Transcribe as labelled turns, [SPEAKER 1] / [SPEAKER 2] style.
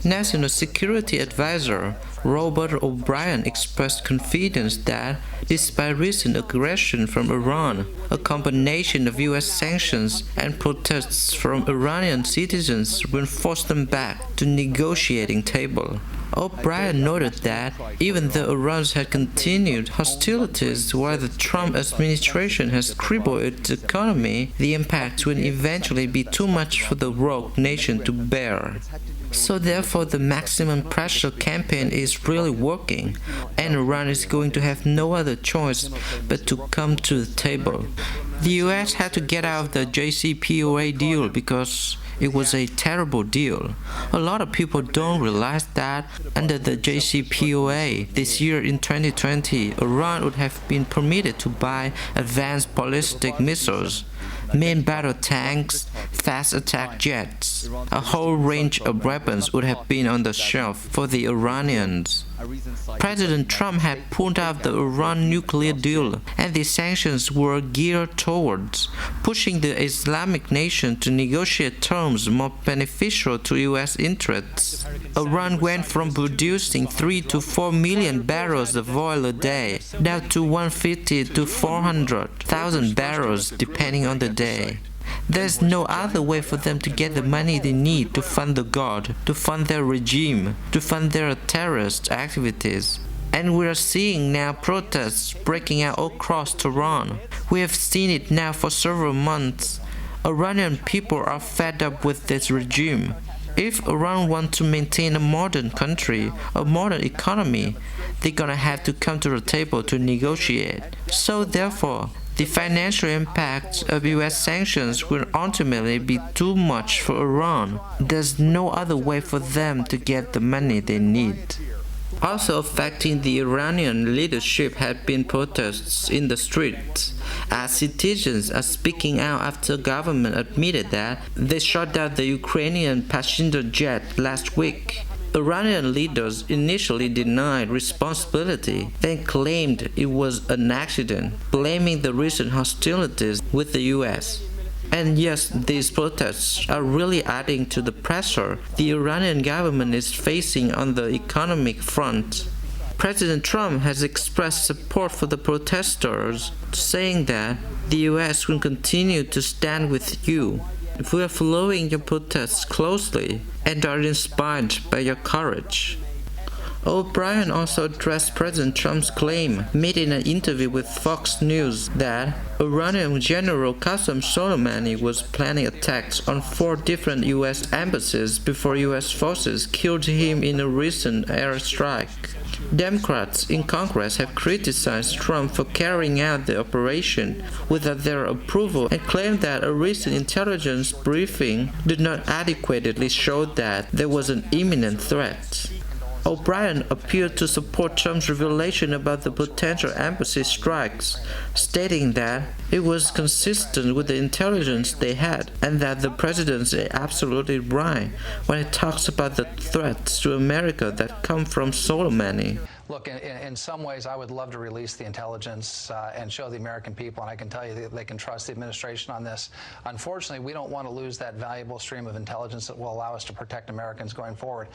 [SPEAKER 1] National Security Advisor Robert O'Brien expressed confidence that, despite recent aggression from Iran, a combination of U.S. sanctions and protests from Iranian citizens will force them back to negotiating table. O'Brien noted that even though Iran had continued hostilities while the Trump administration has crippled its economy, the impact will eventually be too much for the rogue nation to bear. So therefore, the maximum pressure campaign is really working, and Iran is going to have no other choice but to come to the table. The US had to get out of the JCPOA deal because it was a terrible deal. A lot of people don't realize that under the JCPOA this year in 2020, Iran would have been permitted to buy advanced ballistic missiles, main battle tanks, fast attack jets. A whole range of weapons would have been on the shelf for the Iranians. President Trump had pulled out the Iran nuclear deal, and the sanctions were geared towards pushing the Islamic nation to negotiate terms more beneficial to U.S. interests. Iran went from producing 3 to 4 million barrels of oil a day down to 150 to 400,000 barrels depending on the day. There's no other way for them to get the money they need to fund the God, to fund their regime, to fund their terrorist activities. And we are seeing now protests breaking out across Tehran. We have seen it now for several months. Iranian people are fed up with this regime. If Iran wants to maintain a modern country, a modern economy, they're gonna have to come to the table to negotiate. So therefore, the financial impact of U.S. sanctions will ultimately be too much for Iran. There's no other way for them to get the money they need. Also affecting the Iranian leadership have been protests in the streets, as citizens are speaking out after government admitted that they shot down the Ukrainian passenger jet last week. Iranian leaders initially denied responsibility, then claimed it was an accident, blaming the recent hostilities with the US. And yes, these protests are really adding to the pressure the Iranian government is facing on the economic front. President Trump has expressed support for the protesters, saying that the US will continue to stand with you. We are following your protests closely and are inspired by your courage. O'Brien also addressed President Trump's claim, made in an interview with Fox News, that Iranian General Qasem Soleimani was planning attacks on 4 different U.S. embassies before U.S. forces killed him in a recent airstrike. Democrats in Congress have criticized Trump for carrying out the operation without their approval and claimed that a recent intelligence briefing did not adequately show that there was an imminent threat. O'Brien appeared to support Trump's revelation about the potential embassy strikes, stating that it was consistent with the intelligence they had and that the president is absolutely right when he talks about the threats to America that come from Soleimani.
[SPEAKER 2] Look, in some ways, I would love to release the intelligence and show the American people, and I can tell you that they can trust the administration on this. Unfortunately, we don't want to lose that valuable stream of intelligence that will allow us to protect Americans going forward.